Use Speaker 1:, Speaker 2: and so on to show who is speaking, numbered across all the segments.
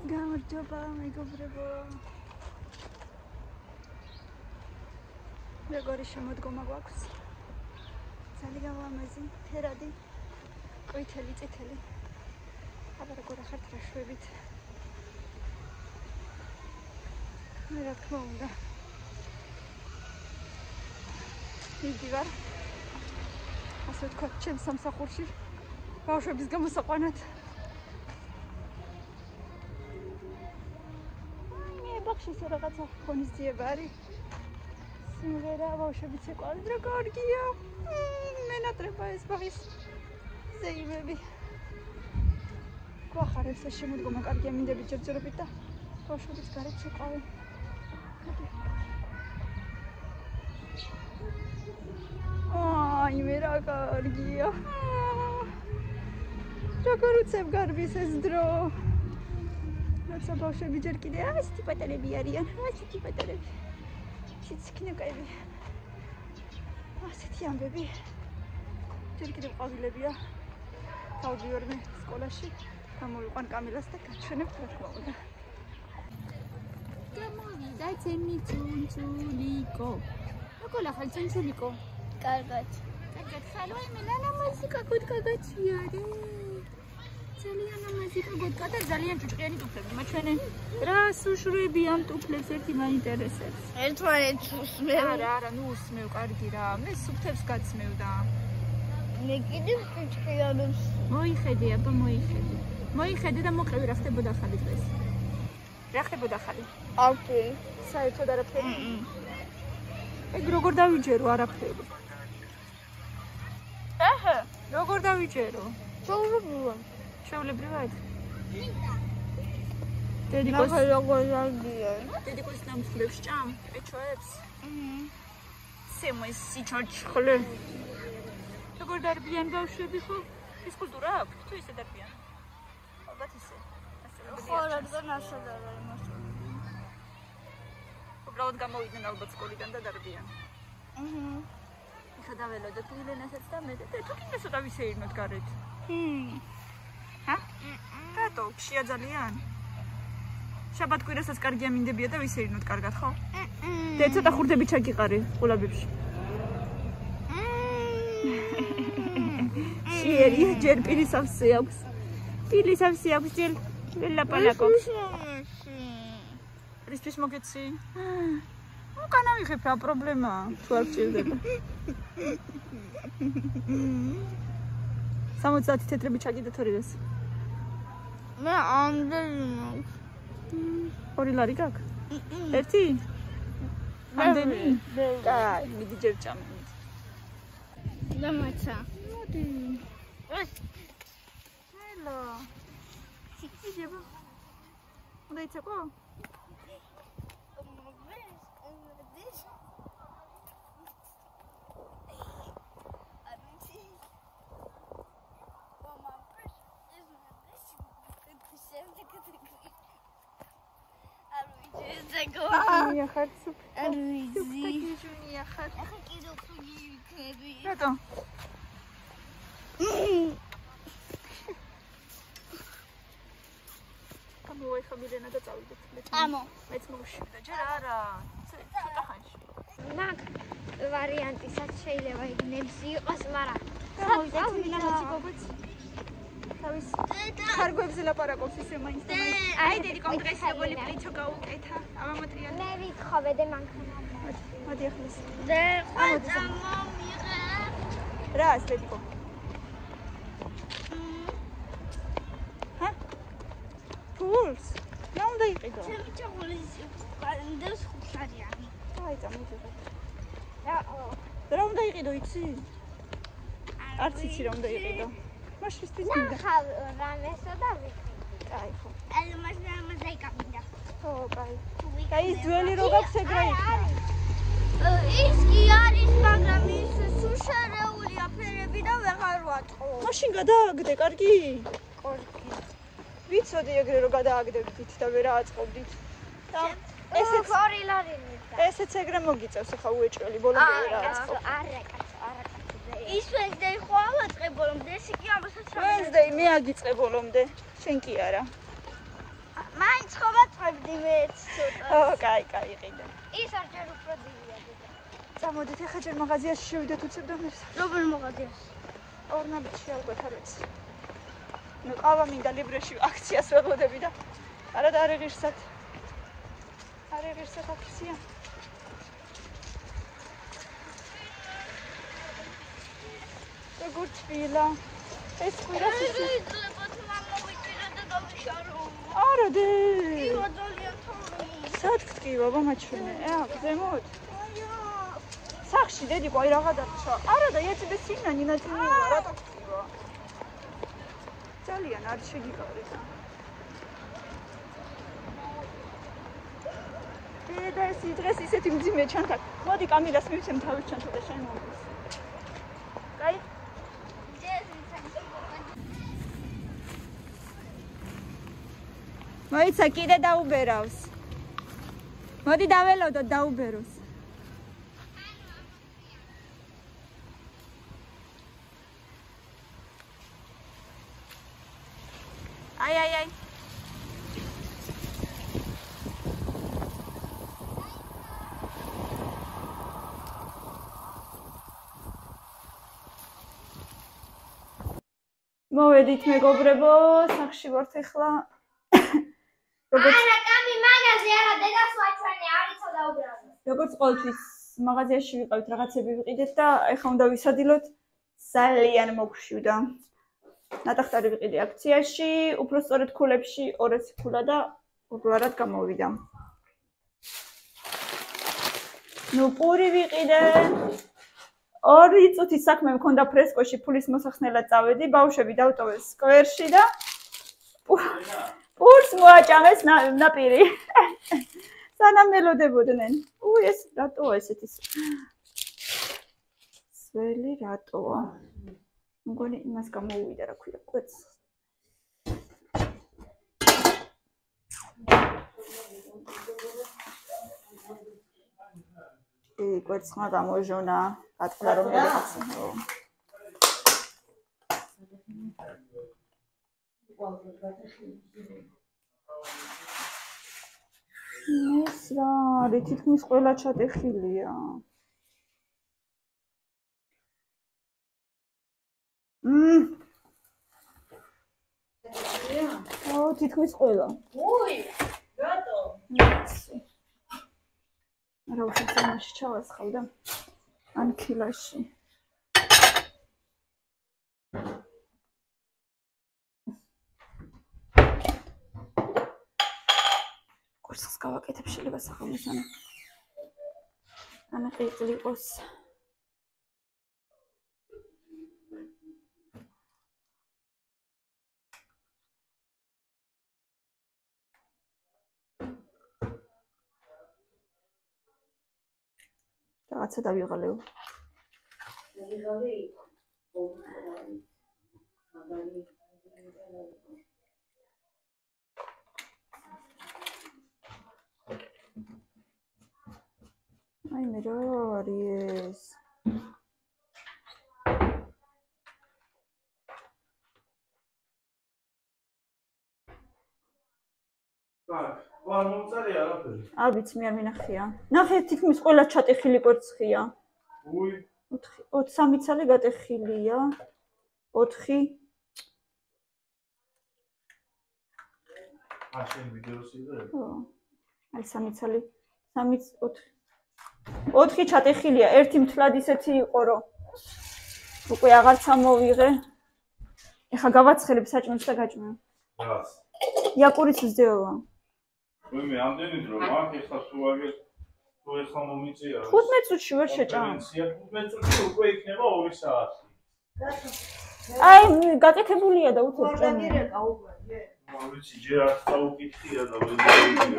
Speaker 1: გამარჯობა მეგობრებო. როგორი შემოდგომა გვაქვს? ძალიან ლამაზი, ფერადი, ყვითელი, წითელი. აბა როგორ ახართ რა შვებით? მე რა თქმა უნდა. მივდივარ. ასე ვთქვათ, ჩემს სამსახურში. ბავშვების გამოსაყვანად. ბახში ეს რაღაცა ხონისძიება არის. სიმღერა ბავშვებიც ეყავით რა კარგია. მენატრება ეს ბაღის ზეიმები. გვახარებს ეს შემოდგომა კარგია მინდები ჯერჯერობით და ბავშვებიც გარეთ შეყავენ. აი მე რა კარგია. როგორ უცებ გარბის ეს დრო. როცა ბავშვები ჯერ კიდე ასეთი პატარები არიან, ასეთი პატარები. ციცქნაკები. ასეთი ამბები. ჯერ კიდე ყვავილებია. დავდივარ მე სკოლაში, გამოვიყვან კამილას და გაჩვენებ რა თქმა უნდა. გამოვიდა ჩემი წუნწულიკო. როგორ ახალ წუნწულიკო? კარგად. კარგად ხარ? ვაი მე ნანა მუსიკა გაგაჩიარე. ძალიან ამაზიკა გოდგა და ძალიან ჭუჭყიანი ტუფლები მაჩვენე. რა სუშვები ამ ტუფლებს ერთი მაინტერესებს.
Speaker 2: ერთმანეთს უსმევ.
Speaker 1: არა, ნუ უსმევ, კარგი რა. მე სუფთებს გაცმევ და
Speaker 2: მე კიდევ ჭუჭყიანობს.
Speaker 1: მოიხედე, აბა მოიხედე. მოიხედე და მოყევი რა ხდებოდა ხალი დღეს. რა ხდებოდა ხალი?
Speaker 2: აკი.
Speaker 1: საერთოდ არაფერი. ეგ როგორ დავიჯერო არაფერი. აჰა, როგორ დავიჯერო?
Speaker 2: ჩაურებულა.
Speaker 1: შევლებრივად?
Speaker 2: დედიკოს როგორ დაგია?
Speaker 1: დედიკოს ნამსხლებს ჭამ, ეჩოებს? სემოს სიჩოჩხლე. როგორ დარბიან ბავშვები ხო? ის კულტურა აქვს, თუ ისე დარბიან? ალბათ ისე.
Speaker 2: ხო, რადგან ასად არა იმას.
Speaker 1: უბრალოდ გამოვიდნენ ალბათ სკოლიდან და დარბიან. ეხლა დაველოდოთ ილენასაც და მე და თუ კიდე ცოტა ვისეირნოთ გარეთ. ჰა? რატო? ხშია ძალიან? შაბათ კვირასაც კარგია მინდებია და ვისეირნოთ კარგად, ხო? და ცოტა ხურდები ჩაგიყარი ყულაბებში. შეერი ჯერ პირის ავსე აქვს. პირის ავსე აქვს ჯერ ლაპალაკობს. რისთვის მოგეცი? უკანა ვიხებ რა პრობლემაა? თუ არ გჭირდება. 70 თეთრები ჩაგიდეთ ორიდეს.
Speaker 2: მე ამდენი მაქვს.
Speaker 1: 2 ლარი გაქვს? ერთი? ამდენი? კაი, მიდი ჯერ ჭამე.
Speaker 2: დამაცა.
Speaker 1: მოდი. ჰელო. სიძება. უნდა იცეყო? Я хочу. Я хочу. Рато. Камой фамилия надо წავიდეთ.
Speaker 2: ამო.
Speaker 1: მეც მოვშივდა ჯერ არა. ცოტა ხანში.
Speaker 2: მაგ ვარიანტისაც შეიძლება იქნებს იყოს, მაგრამ
Speaker 1: წავიდეთ მინაჩი გოგოც. თავის ხარგვებზე ლაპარაკობს ისე მაინც და მაინც. აი დედიკომ დღეს ეგოლი პლიცო გაუკეთა. აბა მოტრიან.
Speaker 2: მე ვითხოვე და მანქანა.
Speaker 1: მოდი ახლის.
Speaker 2: და ყვაჭა მომიღე.
Speaker 1: რა ეს დედიკო? ჰა? ფულს? რა უნდა იყიდო?
Speaker 2: ჩემი ჩაღულის ყანდებს ხუთარიანი.
Speaker 1: აი წამოიღე. რა უნდა იყიდო იცი? არც იცი რა უნდა იყიდო. მაშისთვის მინდა.
Speaker 2: ხავ რამესო და ვიქი.
Speaker 1: კაი ხო.
Speaker 2: აი მას დაიკაბინდა.
Speaker 1: ხო, კაი. და ის ძველი რო გაქვს ეგ რა იქნა?
Speaker 2: ის კი არის, მაგრამ ის სუშარეულია ფერები და ვეღარ ვატყო.
Speaker 1: მაშინ გადააგდე, კარგი?
Speaker 2: კარგი.
Speaker 1: ვიცოდი ეგრე რომ გადააგდებდით და ვერ აწყობდით. და ესეც
Speaker 2: 2 ლარი მინდა.
Speaker 1: ესეც ეგრე მოგიწევს ხა უეჭველი ბოლომდე ვერ აწყობ.
Speaker 2: არა კაცო. ის ვენსდეი ხო ავაწყე ბოლომდე, ეს კი ამასაც
Speaker 1: ვენსდეი მე აგიწყე ბოლომდე. შენ კი არა.
Speaker 2: მაი მაინც ხომა წვებდი მეც ცოტა.
Speaker 3: კაი, იყიდე.
Speaker 2: ის არჯერ უფრო ძილია დედა.
Speaker 3: წამოდით ახლა ჯერ მაღაზიაში შევიდეთ უცებ და მერს.
Speaker 2: როგორ მაღაზიაში?
Speaker 3: ორნაბიტში ალბათ არ ვიცი. ნუ ყავა მინდა ლიბრეში აქციას ვეღოდები და არა და არ იღირსათ აქცია. როგორ თბილა. ეს კვირას ისე.
Speaker 2: იძლებათ მამოვიჭირა და გავიშარო.
Speaker 3: არა დი.
Speaker 2: იო ძალიან თორემ.
Speaker 3: სად გტკივა ბამაჩვენე? ზემოთ. სახში დედიკო აი რაღა დარჩა. არა და ეცი და სინა ნინატინია რატო გტკივა? ძალიან არ შეგიგავრი და. და ეს დღეს ისეთი მძიმე ჩანთა. მოდი კამილას მივცემ თავის ჩანთა და შენ მომდის. კაი? მოიცა კიდე დაუბერავს. მოდი დაველოდოთ დაუბეროს. აი. მოვედით მეგობრებო, სახში ვართ ახლა.
Speaker 2: არა, კამი მაღაზია არა, დედას ვაჩვენე, არიცა დაუბრალო.
Speaker 3: როგორც ყოველთვის მაღაზიაში ვიყავით, რაღაცები ვიყიდეთ და ახლა უნდა ვისადილოთ. ძალიან მოგშვიდა. ნატახტარი ვიყიდე აქციაში, უფრო სწორედ ქულებში 200 ქულა და უბრალოდ გამოვიდა. ნუ პური ვიყიდე. 2 წუთის საქმე მქონდა ფრესკოში, ფულის მოსახსნელად წავედი, ბავშვები დავტოვეს სკვერში და პურს მოაჭამეს ნაპირი. სანამ მელოდებოდნენ. ეს რატოა ესეთი სველი რატოა? მგონი იმას გამოუვიდა რა ქვია, კვეთს. კვეთსმა გამოჟონა, გატყდა რომ რაღაც. ეს რა, თითქმის ყველა ჩატეხილია. თითქმის ყველა.
Speaker 2: რატო?
Speaker 3: რა უშეცემაში ჩავასხავდა ან ქილაში. კურსს გავაკეთებ შეიძლება სახელმისანა. ანაყიწყლი იყოს. რაღაცა დავიღალეო. აი მე რა არის?
Speaker 4: ვარ მომწარი არაფერი.
Speaker 3: არ ვიცი მე არ მინახია. ნახე თითქმის ყველა ჩატეხილი კვერცხია.
Speaker 4: უი.
Speaker 3: 3 ცალი გატეხილია. 4.
Speaker 4: შენ ვიდეოს იღებ?
Speaker 3: ხო. აი 3 ცალი. 3 4. 4 ჩატეხილია. ერთი მთლად ისეთი იყო რომ უკვე აღარც ამოვიღე. ეხა გავაცხელებ საჭმელს და გაჭმევ.
Speaker 4: რას?
Speaker 3: იაკურიც ვსდეოვა.
Speaker 4: მე ამდენი დრო მაგ ეხლა თუ აგერ თუ ეხლა მომიწია
Speaker 3: 15 წუთში ვერ შეჭამ.
Speaker 4: 15 წუთში უკვე იქნება 2 საათი.
Speaker 3: აი გაკეთებულია და უცებ ჭამე.
Speaker 4: ვიცი ჯერ არ წაუკითხია და ვერ დავიგე.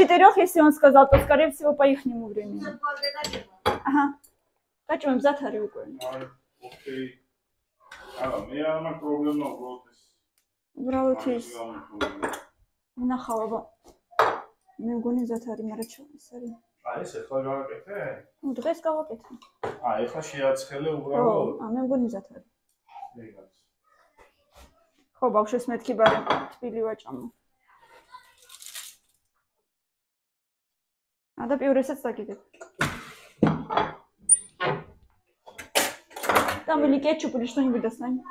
Speaker 3: 4 если он сказал, то скорее всего поехнему времени. Ага. Качуем мзад არის უკვე.
Speaker 4: ოკეი. არა, მე არ მაქვს პრობლემა უბრალოდ ეს.
Speaker 3: უბრალოდ ის ნახავ, მე მგონი მზად არის, მაგრამ ჩავის არის.
Speaker 4: ეს ახლა გავაკეთე?
Speaker 3: ნუ დღეს გავაკეთე.
Speaker 4: ეხლა შეაცხელე უბრალოდ.
Speaker 3: მე მგონი მზად არის.
Speaker 4: ეგაც.
Speaker 3: ხო, ბავშვებს მეთქი ბარე თბილი ვაჭამო. და პიურესაც დაგიდებ. Там или кетчуп, или что-нибудь достанем.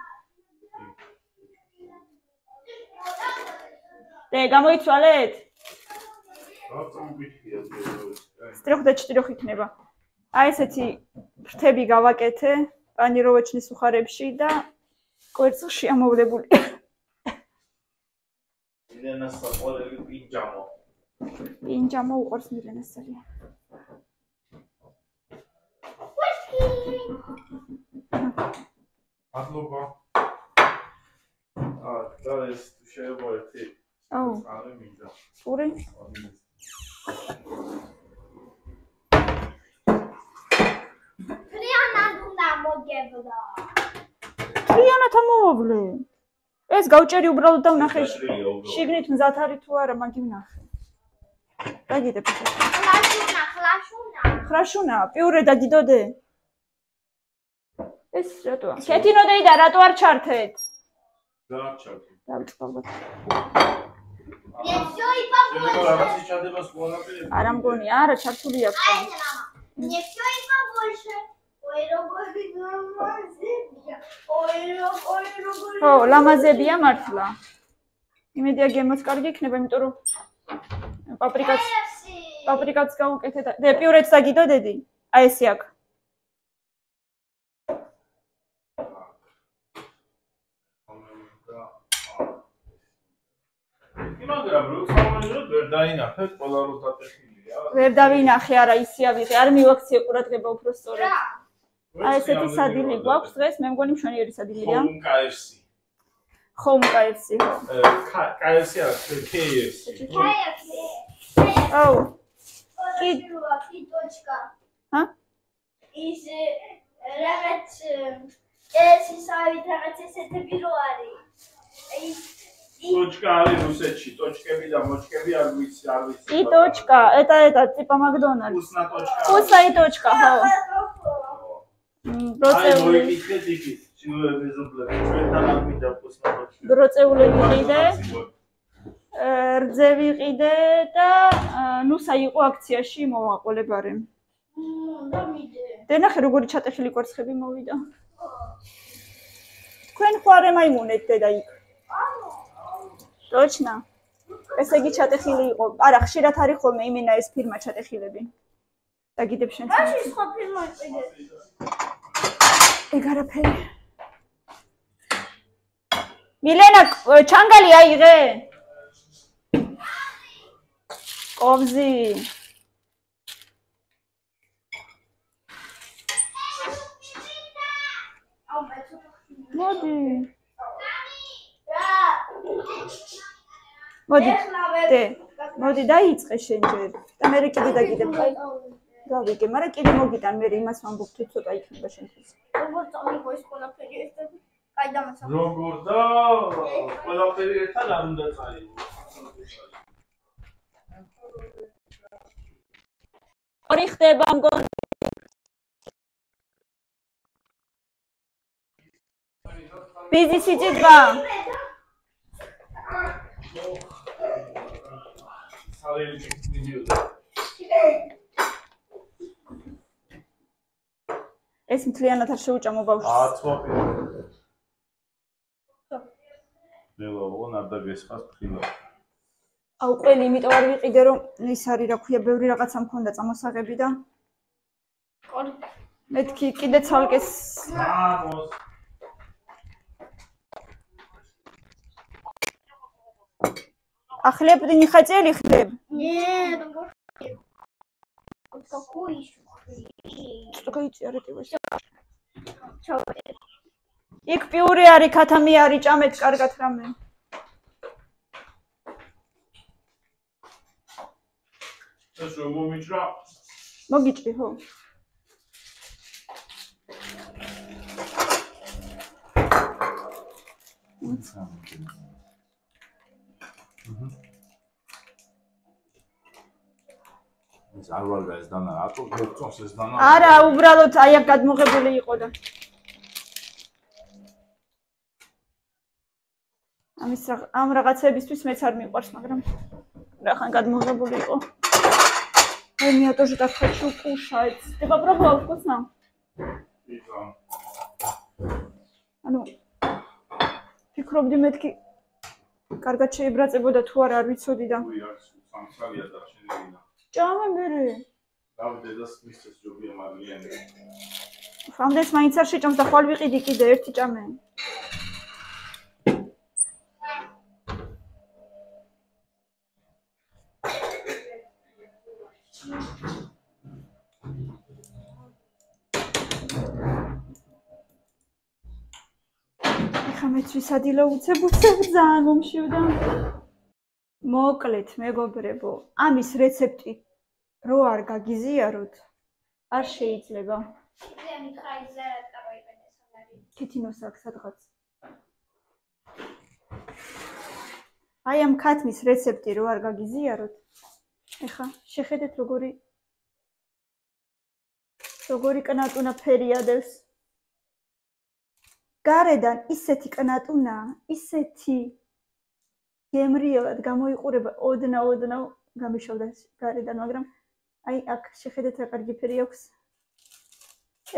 Speaker 3: გამოიცვალეთ? С 3 და 4 იქნება. აი ესეთი ფრთები გავაკეთე პანიროვეჩნის უხარებში და კვერცხში ამოვლებული.
Speaker 4: მილენას საყვარელი პინჯამო.
Speaker 3: პინჯამო უყვარს მილენას ძალიან.
Speaker 4: მადლობა. და ეს შეიძლება ერთი. არე მინდა.
Speaker 3: პური? ფრიანად ამოვავლე. ეს გავჭერი უბრალოდ და ვნახე. შიგნით მზად არის თუ არა, მაგი ვნახე. დაგიდებ. ხრაშუნა, პიურე დაგიდოდე. ეს რატოა? კეთინოდეი და რატო არ ჩართეთ?
Speaker 4: დაჩართე.
Speaker 3: დავწყობოთ.
Speaker 4: რაღაცის ჩადებას გონაპირებ.
Speaker 3: არა მგონი, არა ჩართული აქვს.
Speaker 2: Не всё и побольше. Ой, როგორი ლამაზებია.
Speaker 3: ო, ლამაზებია მართლა. იმედია გემოც კარგი იქნება, იმიტომ რომ პაპრიკაც გავუკეთე და პიურეც დაგიდოდედი. აი ესე აქ.
Speaker 4: მაგრამ როცა ვერ დაინახეთ, ყველა რო დატეხილია.
Speaker 3: ვერ დავინახე, არა ისე ავიღე, არ მივაქციე ყურადღება უფრო სწორად. აი ესეთი სადილი გვაქვს დღეს, მე მგონი მშვენიერი სადილია.
Speaker 4: Home KFC.
Speaker 3: Home KFC.
Speaker 4: KFC არა, KFC.
Speaker 3: აუ.
Speaker 2: Киточка.
Speaker 3: ჰა?
Speaker 2: ის რაღაც ეს ისავით რაღაც ესეთები რო არის.
Speaker 4: Точка არის რუსეთში, точкები და მოჩკები არ ვიცი.
Speaker 3: И точка, это типа Макдональдс.
Speaker 4: Вкусная точка.
Speaker 3: Вкусная точка, ხო.
Speaker 4: ბროწეული. აი, მოიქით იქით. შევეზობლები. ჩვენთან არ მინდა вкусная точка.
Speaker 3: ბროწეული ვიყიდე. რძე ვიყიდე და ნუ საიყო აქციაში მოვაყოლებარე.
Speaker 2: და მიდე.
Speaker 3: დენახე როგორი ჩატეხილი კვერცხები მოვიდა. თქვენ ხარ ემაიმუნეთ დედა იქ. Точно. ესე იგი ჩატეხილი იყო. არა, ხშირად არის ხოლმე იმენა ეს ფირმა ჩატეხილები. დაგიდებ შენ.
Speaker 2: მაშინ სხვა ფირმა იყიდე.
Speaker 3: ეგ არაფერი. მილენა, ჩანგალი აიღე. ყოფზი. მოდი. მოდი. მოდი დაიწყე შენ ჯერ. და მე კიდე დაგიდებ. გავიგე, მაგრამ კიდე მოგიტან მე იმას ვამბობ თუ ცოტა იქნება შენთვის.
Speaker 2: როგორ წავიღო ეს ყველაფერი ერთად? კაი დამაცა.
Speaker 4: როგორ და ყველაფერი ერთად არ უნდა წაიღო.
Speaker 3: ორი ხდება მგონი. ბიზნესი ძიძვა. ეს მთლიანად არ შეუჭამო ბავშვს.
Speaker 4: აცვაფი. ნელო, არ დაგესხას ფრილა.
Speaker 3: აუ ყველი, იმიტომ არ ვიყიდე რომ ის არის რა ქვია, ბევრი რაღაცა მქონდა წამოსაღები და მეთქი კიდე ცალკეს ახლებ დინი ხაწელი ხლებ.
Speaker 2: Не, როგორ какой еще?
Speaker 3: Столько იწერეთებას.
Speaker 2: ჩავე.
Speaker 3: იქ პიური არის, ქათამი არის, ჭამეთ კარგად რამე.
Speaker 4: ეს რომ მომიჭრა?
Speaker 3: მოგიჭრი, ხო?
Speaker 4: ეს არ ვარ და ეს დანა რატო გწონს ეს დანა?
Speaker 3: არა, უბრალოდ აი აქ გადმოღებული იყო და ამ რაღაცებისთვის მეც არ მიყვარს, მაგრამ რახან გადმოღებული იყო. Я тоже так хочу кушать. Ты попробовал вкусно?
Speaker 4: Пицца.
Speaker 3: А ну, ფიქრობდი მეთქი კარგად შეიბრაწებოდა თუ არა არ ვიცოდი და
Speaker 4: უი არის სამსალია და შენინა.
Speaker 3: ჭამებერი.
Speaker 4: დავდე და მისცეს ჯობია მარლიანი.
Speaker 3: ამდენს მაინც არ შეჭამს და ხვალ ვიყიდი კიდე ერთი ჭამე. მეც ვისადილო უცებ ძალიან მომშივდა. მოკლედ მეგობრებო, ამის რეცეპტი რო არ გაგიზიაროთ, არ შეიძლება. კეთინოს აქვს სადღაც. აი ამ ქათმის რეცეპტი რო არ გაგიზიაროთ, ეხა შეხედეთ როგორი კნატუნა ფერიადებს. გარედან ისეთი კნატუნა, ისეთი გემრიელად გამოიყურება ოდნავ გამიშოვდა გარედან, მაგრამ აი აქ შეხედეთ რა კარგი ფერი აქვს.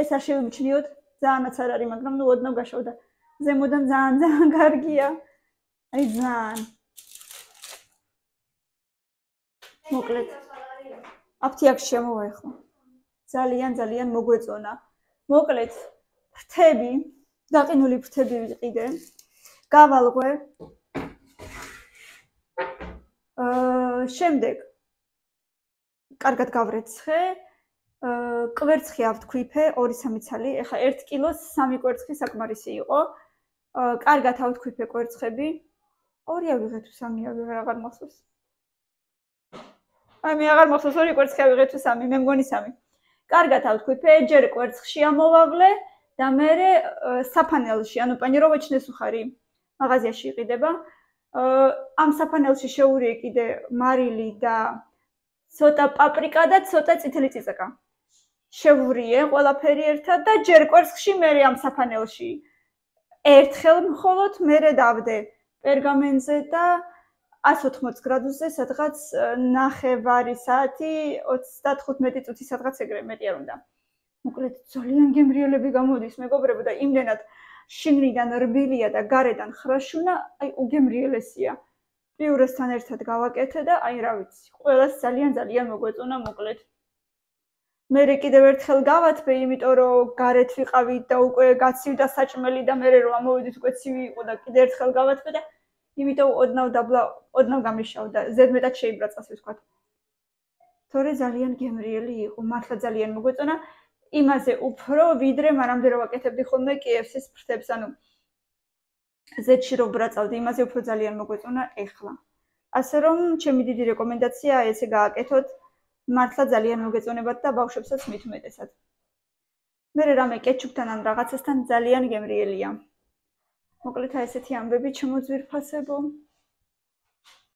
Speaker 3: ეს არ შევიმჩნიოთ, ძალიანაც არ არის, მაგრამ ნუ ოდნავ გაშოვდა. ზემოდან ძალიან კარგია. აი ძალიან. მოკლედ. აფთიაქში შემოვა ახლა. ძალიან მოგვეწონა. მოკლედ, ფრთები დაყინული ფრთები ვიყიდე. გავალღვე. შემდეგ კარგად გავრეცხე. კვერცხი ავთქვიფე 2-3 ცალი. ეხლა 1 კილოს 3 კვერცხი საკმარისი იყო. კარგად ავთქვიფე კვერცხები. 2 ავიღე თუ 3 ავიღე, აღარ მახსოვს. აი მე აღარ მახსოვს 2 კვერცხი ავიღე თუ 3, მე მგონი 3. კარგად ავთქვიფე, ჯერ კვერცხში ამოვავლე. და მე საფანელში, ანუ პანიროვეჩნეს უხარი მაღაზიაში იყიდება. ამ საფანელში შეურიე კიდე მარილი და ცოტა პაპრიკა და ცოტა წითელი წიწაკა. შევურიე ყველაფერი ერთად და ჯერ კვერცხში, მე ამ საფანელში ერთხელ მხოლოდ მე დავდე პერგამენტზე და 180 გრადუსზე სადღაც 9 საათი 35 წუთი სადღაც ეგრე მეტი არ უნდა. მოკლედ ძალიან გემრიელები გამოდის მეგობრებო და იმდენად შიგნიდან რბილია და გარედან ხრაშუნა, აი უგემრიელესია. პიურესთან ერთად გავაკეთე და აი რა ვიცი, ყველას ძალიან მოგვეწონა მოკლედ. მე კიდევ ერთხელ გავათბე, იმიტომ რომ გარეთ ვიყავით და უკვე გაცივდა საჭმელი და მე რომ ამოვიდით უკვე ცივი იყო და კიდევ ერთხელ გავათბე და იმიტომ ოდნავ გამიშავდა, ზედმეტად შეიბრაწყა ასე ვთქვათ. თორე ძალიან გემრიელი იყო, მართლა ძალიან მოგვეწონა. იმაზე უფრო ვიდრე მანამდე რო ვაკეთებდი ხოლმე KFC-ს ფრთებს, ანუ ზეთში რო ბრაწავდი, იმაზე უფრო ძალიან მოგვეწონა ეხლა. ასე რომ ჩემი დიდი რეკომენდაცია ესე გააკეთოთ, მართლა ძალიან მოგეწონებათ და ბავშვებსაც მით უმეტესად. მე რამე კეჩუპთან ან რაღაცასთან ძალიან გემრიელია. მოკლედ ესეთი ამბები ჩემო ძვირფასებო.